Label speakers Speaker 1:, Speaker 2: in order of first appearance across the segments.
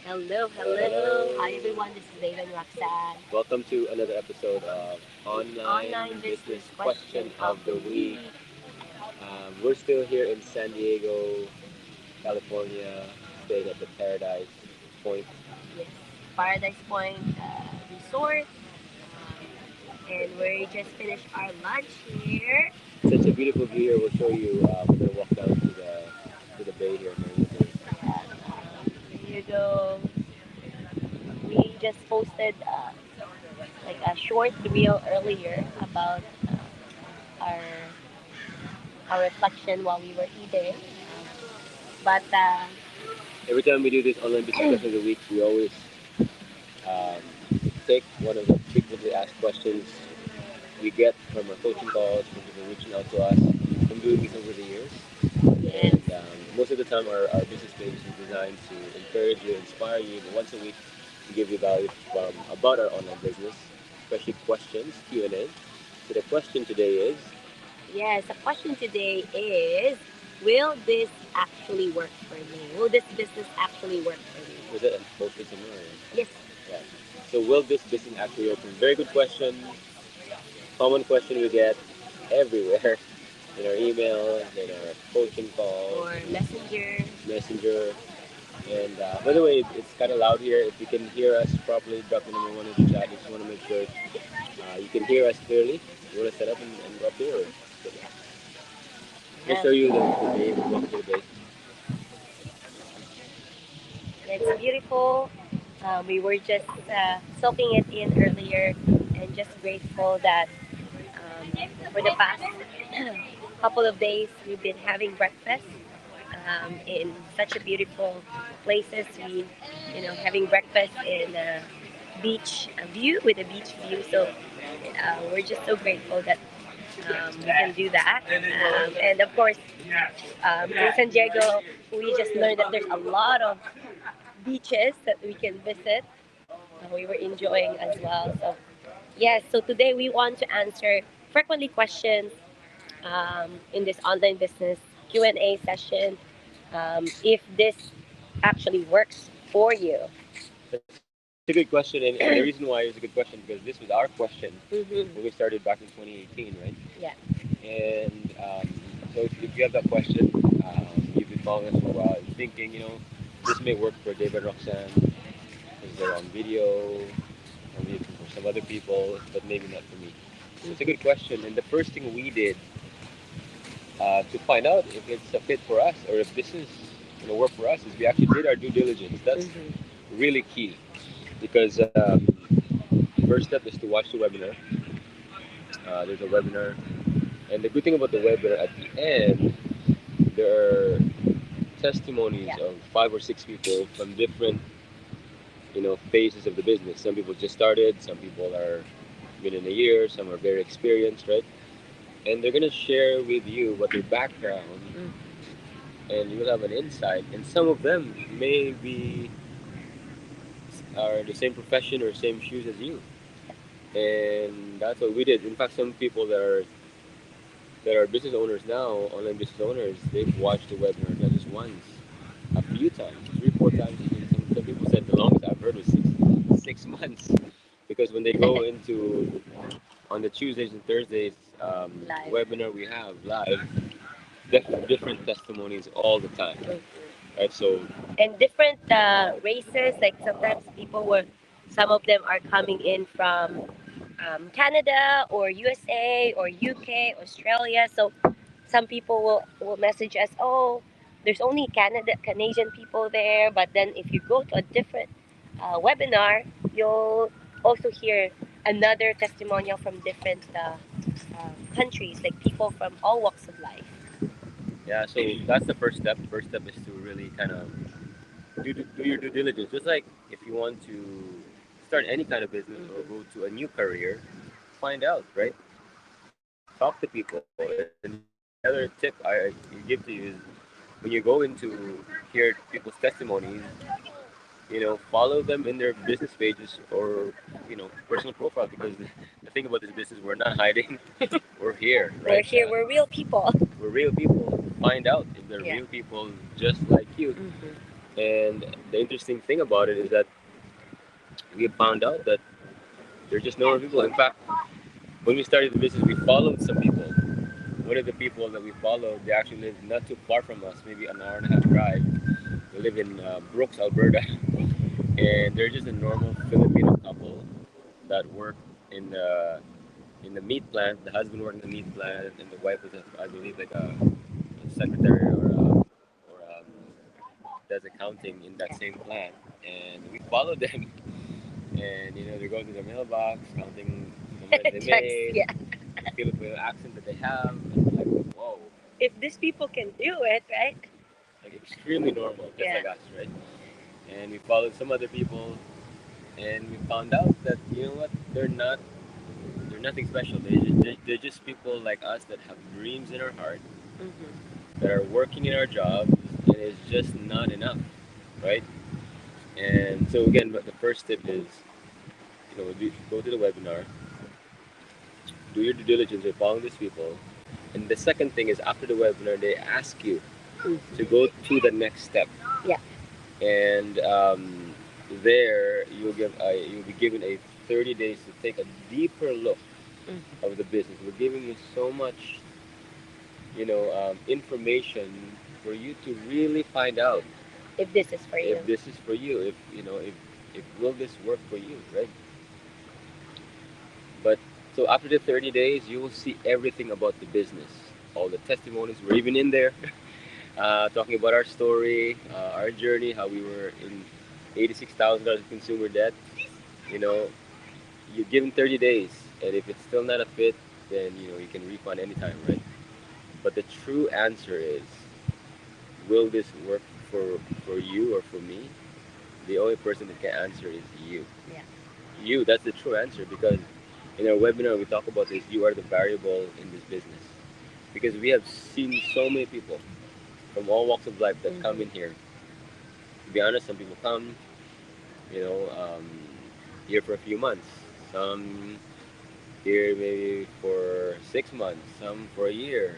Speaker 1: Hello, hello.
Speaker 2: Hello.
Speaker 1: Hi everyone, this is Dave and Roxanne.
Speaker 2: Welcome to another episode of
Speaker 1: Online
Speaker 2: Online
Speaker 1: business
Speaker 2: Business
Speaker 1: question
Speaker 2: Question
Speaker 1: of
Speaker 2: of
Speaker 1: the
Speaker 2: the Week.
Speaker 1: week.
Speaker 2: We're still here in San Diego, California, staying at the Paradise Point.
Speaker 1: Yes, Paradise Point Resort. And we just finished our lunch here.
Speaker 2: Such a beautiful view here. We'll show you. We're gonna walk down to the bay here, Marina Bay.
Speaker 1: Yeah, here you go. We just posted like a short reel earlier about our our reflection while we were eating. But
Speaker 2: Every time we do this Online Business Question of the Week, we always um, take one of the frequently asked questions we get from our coaching calls, from people reaching out to us, from doing this over the years.
Speaker 1: yes,
Speaker 2: And most of the time, our business page is designed to encourage you, inspire you, but once a week, to give you value from about our online business, especially questions, Q&A. So the question today is,
Speaker 1: yes. The question today is: will this actually work for me? Will this business actually work for me?
Speaker 2: was it posted somewhere?
Speaker 1: Yes.
Speaker 2: Yeah. So will this business actually open? Very good question. Common question we get everywhere in our emails, in our coaching calls,
Speaker 1: Or
Speaker 2: in
Speaker 1: messenger.
Speaker 2: Messenger. And by the way, it's kind of loud here. If you can hear us properly, drop the number one in the chat. I just want to make sure you can hear us clearly. You want to set up and go up here? Or let me
Speaker 1: Yeah.
Speaker 2: show you the bay. We'll walk to the bay.
Speaker 1: It's beautiful. We were just soaking it in earlier and just grateful that for the past couple of days we've been having breakfast in such a beautiful places. We, having breakfast in a beach view with a beach view. So we're just so grateful that we can do that. And of course, in San Diego, we just learned that there's a lot of beaches that we can visit. We were enjoying as well. So yes, so today we want to answer frequently questions in this online business Q&A session. If this actually works for you.
Speaker 2: That's a good question, and the reason why it's a good question because this was our question when we
Speaker 1: Mm-hmm.
Speaker 2: started back in 2018, right?
Speaker 1: Yeah.
Speaker 2: And so if you have that question, you've been following us for a while, and thinking, this may work for David Roxanne because they're on video, or maybe for some other people, but maybe not for me. So it's a good question. And the first thing we did to find out if it's a fit for us or if this is work for us is we actually did our due diligence. That's
Speaker 1: Mm-hmm.
Speaker 2: really key because first step is to watch the webinar. There's a webinar, and the good thing about the webinar at the end, there are testimonies
Speaker 1: Yeah.
Speaker 2: of 5 or 6 people from different phases of the business. Some people just started, some people are been in a year, some are very experienced, right? And they're gonna share with you what their background,
Speaker 1: Mm-hmm.
Speaker 2: and you will have an insight. And some of them may be are in the same profession or same shoes as you, and that's what we did. In fact, some people that are business owners now, online business owners, they've watched the webinar not just once, a few times, 3, 4 times even. Some people said the longest I've heard was 6 months, because when they go into on the Tuesdays and Thursdays
Speaker 1: Live.
Speaker 2: webinar we have live, different testimonies all the time,
Speaker 1: Mm-hmm.
Speaker 2: right? So
Speaker 1: And different races, like sometimes people were, some of them are coming in from Canada or USA or UK, Australia. So some people will message us, oh, there's only Canadian people there. But then if you go to a different webinar, you'll also hear another testimonial from different countries, like people from all walks of life.
Speaker 2: yeah, so that's the first step. First step is to really kind of do your due diligence. Just like if you want to start any kind of business or
Speaker 1: Mm-hmm.
Speaker 2: go to a new career, find out, right? Talk to people. And the other tip I give to you is when you go into hear people's testimonies, follow them in their business pages or personal profile, because the thing about this business, we're not hiding. We're here,
Speaker 1: We're
Speaker 2: right?
Speaker 1: here, we're real people.
Speaker 2: We're real people. Find out if they're
Speaker 1: Yeah.
Speaker 2: real people just like you.
Speaker 1: Mm-hmm.
Speaker 2: And the interesting thing about it is that we found out that there's just no more people. In fact, when we started the business, we followed some people. One of the people that we followed, they actually live not too far from us, maybe an hour and a half drive. They live in Brooks, Alberta, and they're just a normal Filipino couple that work in the meat plant. The husband worked in the meat plant, and the wife was, I believe, like a secretary or does accounting in that same plant. And we followed them, and they're going to their mailbox, counting the money they
Speaker 1: Checks,
Speaker 2: made,
Speaker 1: yeah.
Speaker 2: the Filipino accent that they have, and like, whoa,
Speaker 1: If these people can do it, right?
Speaker 2: like extremely normal, just
Speaker 1: Yeah.
Speaker 2: like us, right? And we followed some other people, and we found out that you know what, they're nothing special. They're just people like us that have dreams in our heart,
Speaker 1: Hmm.
Speaker 2: that are working in our jobs, and it's just not enough, right? And so again, but the first tip is, go to the webinar, do your due diligence by following these people, and the second thing is after the webinar, they ask you to
Speaker 1: Hmm.
Speaker 2: go to the next step,
Speaker 1: Yeah.
Speaker 2: and there you'll be given a 30 days to take a deeper look
Speaker 1: Hmm.
Speaker 2: of the business. We're giving you so much, information for you to really find out
Speaker 1: If this is for you.
Speaker 2: if this is for you, if if will this work for you, right? But so after the 30 days, you will see everything about the business, all the testimonies. We're even in there, talking about our story, our journey, how we were in $86,000 of consumer debt. You know, you give them 30 days, and if it's still not a fit, then you can refund anytime, right? But the true answer is, will this work for you or for me? The only person that can answer is you.
Speaker 1: Yeah.
Speaker 2: You, that's the true answer, because in our webinar we talk about this. You are the variable in this business, because we have seen so many people from all walks of life that come
Speaker 1: Hmm.
Speaker 2: in here. To be honest, some people come, you know, um, here for a few months. Some here maybe for 6 months. Some for a year,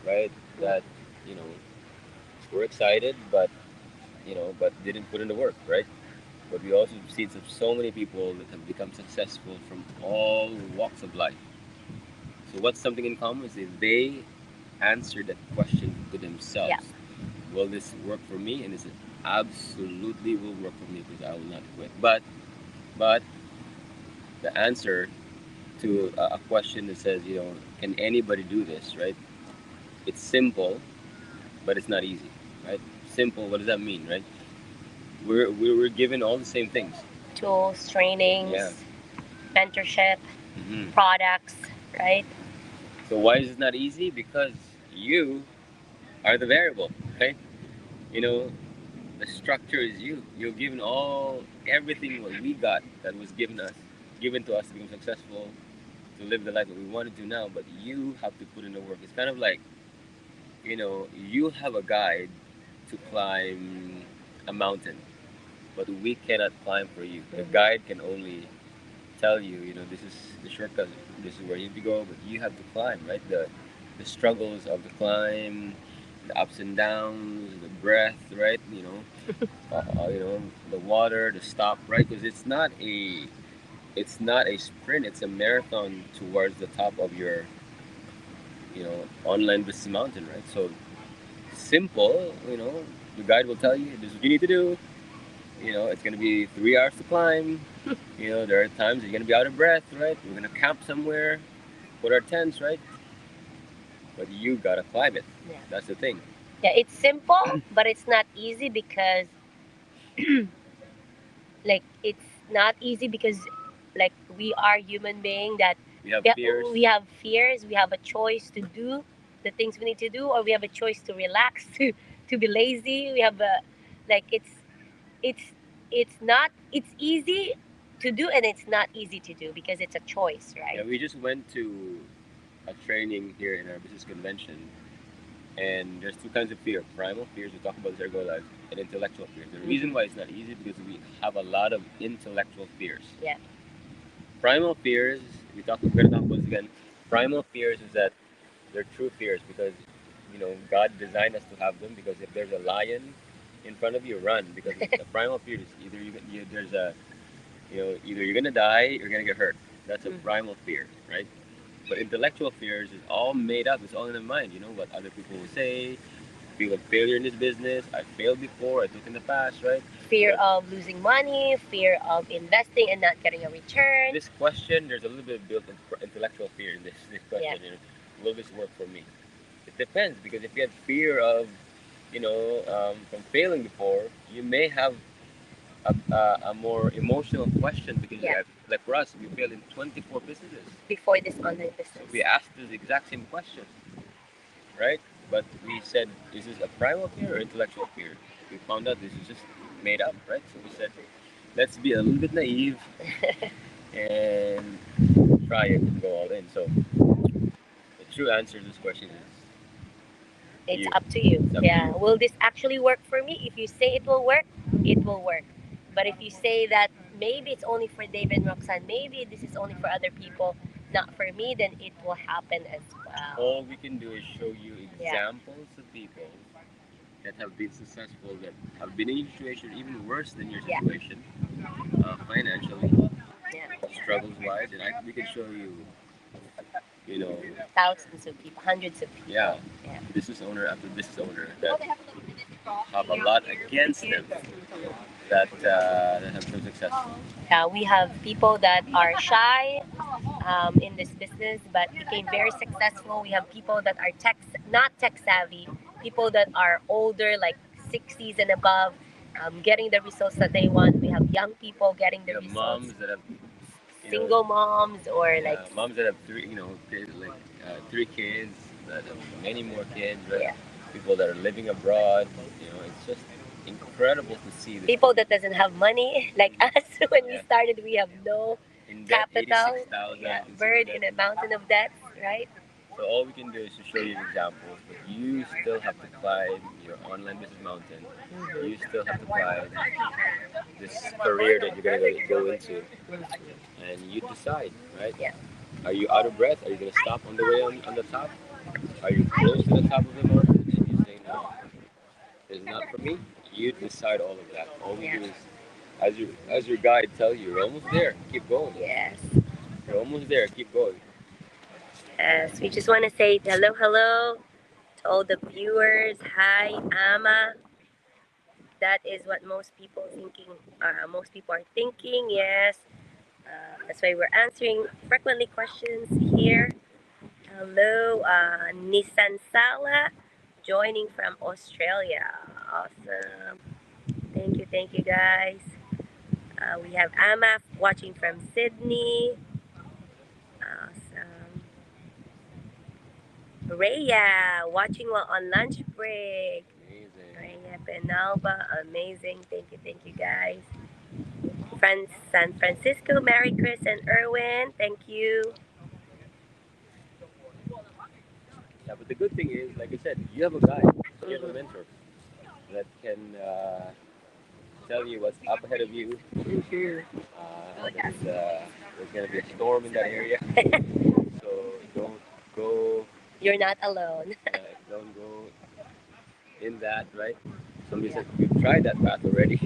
Speaker 2: right?
Speaker 1: Yeah.
Speaker 2: That you know we're excited, but didn't put in the work, right? But we also seen so many people that have become successful from all walks of life. So what's something in common is that they answer that question to
Speaker 1: Yeah.
Speaker 2: themselves. Will this work for me? And they said, absolutely will work for me because I will not quit. But the answer to a question that says, can anybody do this, right? It's simple, but it's not easy, right? Simple, what does that mean, right? We're given all the same things.
Speaker 1: Tools,
Speaker 2: Yeah.
Speaker 1: trainings, mentorship,
Speaker 2: Hmm.
Speaker 1: products, right?
Speaker 2: So why is it not easy? Because you are the variable, right? You know, the structure is you. You're given everything what we got that was given to us to become successful, to live the life that we want to do now. But you have to put in the work. It's kind of like, you have a guide to climb a mountain, but we cannot climb for you. The
Speaker 1: Hmm.
Speaker 2: guide can only tell you, this is the shortcut, this is where you need to go, but you have to climb, right? The struggles of the climb, the ups and downs, the breath, right? The water, the stop, right? Because it's not a sprint, it's a marathon towards the top of your, online business mountain, right? So simple, the guide will tell you this is what you need to do. It's gonna be 3 hours to climb. There are times you're gonna be out of breath, right? We're gonna camp somewhere, put our tents, right? But you gotta climb it.
Speaker 1: Yeah.
Speaker 2: That's the thing.
Speaker 1: Yeah. It's simple, but it's not easy because, like, it's not easy because, like, we are human being that
Speaker 2: We have
Speaker 1: we
Speaker 2: fears.
Speaker 1: we have fears. We have a choice to do the things we need to do, or we have a choice to relax, to be lazy. We have a, like, it's not, it's easy to do and it's not easy to do because it's a choice,
Speaker 2: Yeah,
Speaker 1: right?
Speaker 2: we just went to a training here in our business convention, and there's two kinds of fear: primal fears, we talk about this every life, and intellectual fears. The reason
Speaker 1: Hmm.
Speaker 2: why it's not easy because we have a lot of intellectual fears.
Speaker 1: Yeah.
Speaker 2: Primal fears, we're gonna talk about this again. Primal fears is that they're true fears because God designed us to have them, because if there's a lion in front of you, run, because the primal fear is either there's a, either you're gonna die or you're gonna get hurt. That's a
Speaker 1: Mhm.
Speaker 2: primal fear, right? But intellectual fears is all made up. It's all in the mind. You know what other people will say. Feel of failure in this business. I failed before. I took in the past, right?
Speaker 1: Fear
Speaker 2: But
Speaker 1: of losing money, fear of investing and not getting a return.
Speaker 2: this question, there's a little bit of built intellectual fear in this question.
Speaker 1: Yeah.
Speaker 2: You know, will this work for me? It depends, because if you have fear of, from failing before, you may have a more emotional question, because
Speaker 1: Yeah.
Speaker 2: like for us, we failed in 24 businesses.
Speaker 1: Before this online
Speaker 2: So
Speaker 1: business.
Speaker 2: we asked the exact same question, right? But we said, is this a primal fear or intellectual fear? We found out this is just made up, right? So we said, let's be a little bit naive and try it and go all in. So the true answer to this question is
Speaker 1: It's
Speaker 2: you.
Speaker 1: up to you.
Speaker 2: It's up to
Speaker 1: Yeah.
Speaker 2: you.
Speaker 1: Will this actually work for me? If you say it will work, it will work. But if you say that maybe it's only for Dave and Roxanne, maybe this is only for other people, not for me, then it will happen as well.
Speaker 2: All we can do is show you
Speaker 1: Yeah.
Speaker 2: examples of people that have been successful, that have been in a situation even worse than your
Speaker 1: Yeah.
Speaker 2: situation, financially,
Speaker 1: Yeah.
Speaker 2: struggles wise, and we can show you, you know,
Speaker 1: Thousands of people, hundreds of people.
Speaker 2: yeah,
Speaker 1: Yeah.
Speaker 2: business owner after business owner that have a lot against them, that have been successful.
Speaker 1: We have people that are shy in this business but became very successful. We have people that are not tech savvy, people that are older, like 60s and above, getting the results that they want. We have young people getting the
Speaker 2: You have
Speaker 1: results.
Speaker 2: moms that have,
Speaker 1: Single moms or like
Speaker 2: moms that have three, kids, like 3 kids, that have many more kids, right?
Speaker 1: yeah,
Speaker 2: People that are living abroad. It's just incredible to see this.
Speaker 1: people that doesn't have money like us. When we
Speaker 2: Yeah.
Speaker 1: started, we have no
Speaker 2: In debt,
Speaker 1: capital.
Speaker 2: 86,000.
Speaker 1: Yeah,
Speaker 2: consumer
Speaker 1: bird
Speaker 2: debt.
Speaker 1: in a mountain of debt, right?
Speaker 2: So all we can do is to show you examples, but you still have to climb your online business mountain.
Speaker 1: Mhm.
Speaker 2: You still have to climb this career that you're gonna go into, and you decide, right?
Speaker 1: Yeah.
Speaker 2: Are you out of breath? Are you gonna stop on the way on the top? Are you close to the top of the mountain and you say no, it's not for me? You decide all of that. All we
Speaker 1: Yeah.
Speaker 2: do is, as your guide tells you, you're almost there. Keep going.
Speaker 1: Yes.
Speaker 2: You're almost there. Keep going.
Speaker 1: Yes. We just want to say hello to all the viewers. Hi, Ama. That is what most people thinking. Most people are thinking. Yes. That's why we're answering frequently questions here. Hello, Nissan Sala, joining from Australia. Awesome. Thank you, guys. We have Ama watching from Sydney. Awesome. Raya watching while on lunch break.
Speaker 2: Amazing.
Speaker 1: Raya Penalba, amazing. Thank you, guys. San Francisco, Mary Chris and Erwin, thank you.
Speaker 2: Yeah, but the good thing is, like I said, you have a guide, you have a mentor that can tell you what's up ahead of you.
Speaker 1: Mhm.
Speaker 2: There's gonna be a storm in that area, so don't go.
Speaker 1: You're not alone.
Speaker 2: Don't go in that, right? Somebody said we've tried that path already.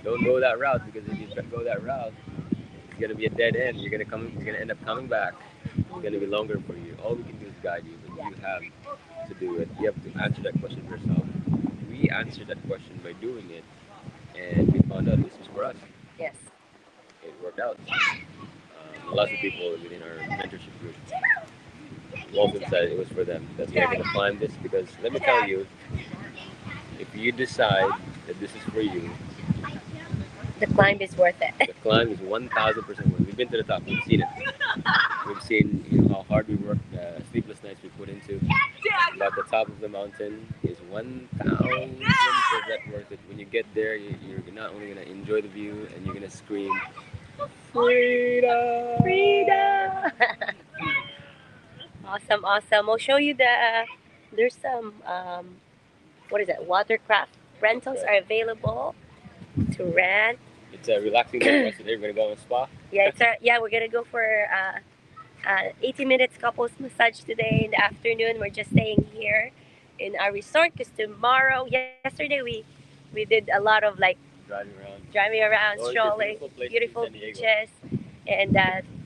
Speaker 2: Don't go that route, because if you go that route, it's gonna be a dead end. You're gonna end up coming back. It's gonna be longer for you. All we can do is guide you, but you have to do it. You have to answer that question for yourself. We answered that question by doing it, and we found out this was for us.
Speaker 1: Yes.
Speaker 2: It worked out. Lots of people within our mentorship group, most of them said it was for them, that they're going to climb this, because let me tell you, if you decide that this is for you,
Speaker 1: The climb is worth it.
Speaker 2: the climb is 1,000% worth it. We've been to the top. We've seen it. We've seen how hard we work, the sleepless nights we put into. But the top of the mountain is 1,000% worth it. When you get there, you're not only going to enjoy the view, and you're going to scream, freedom!
Speaker 1: Freedom! Awesome. We'll show you there's some, what is it, watercraft rentals are available to rent.
Speaker 2: It's a relaxing day for us today. We're going to go on a spa.
Speaker 1: Yeah, we're gonna go for 80 minutes couples massage today in the afternoon. We're just staying here in our resort because tomorrow, yesterday we We did a lot of like
Speaker 2: driving around, going to
Speaker 1: strolling,
Speaker 2: beautiful places
Speaker 1: beautiful
Speaker 2: in San Diego.
Speaker 1: beaches. And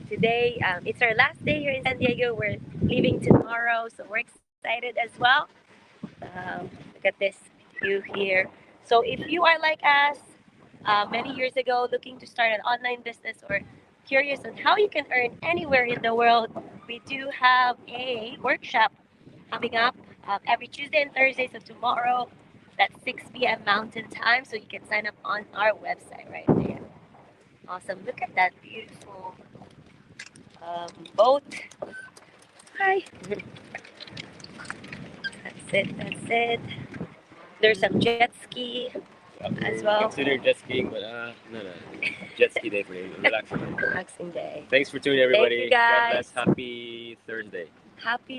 Speaker 1: today, it's our last day here in San Diego. We're leaving tomorrow, so we're excited as well. Look at this view here. So if you are like us, many years ago, looking to start an online business or curious on how you can earn anywhere in the world, we do have a workshop coming up every Tuesday and Thursday. So tomorrow, that's 6 p.m. Mountain Time. So you can sign up on our website right there. Awesome. Look at that beautiful boat. Hi. That's it. That's it. There's some jet ski as well.
Speaker 2: Consider jet skiing, but no. Jet ski day for you.
Speaker 1: Relaxing day.
Speaker 2: Thanks for tuning, everybody.
Speaker 1: Thank you, guys.
Speaker 2: God bless. Happy Thursday.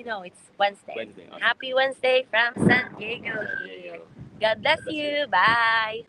Speaker 1: No, it's Wednesday.
Speaker 2: Wednesday. Awesome.
Speaker 1: Happy Wednesday from San Diego
Speaker 2: San
Speaker 1: here.
Speaker 2: Diego.
Speaker 1: God bless
Speaker 2: God bless
Speaker 1: you. Bye.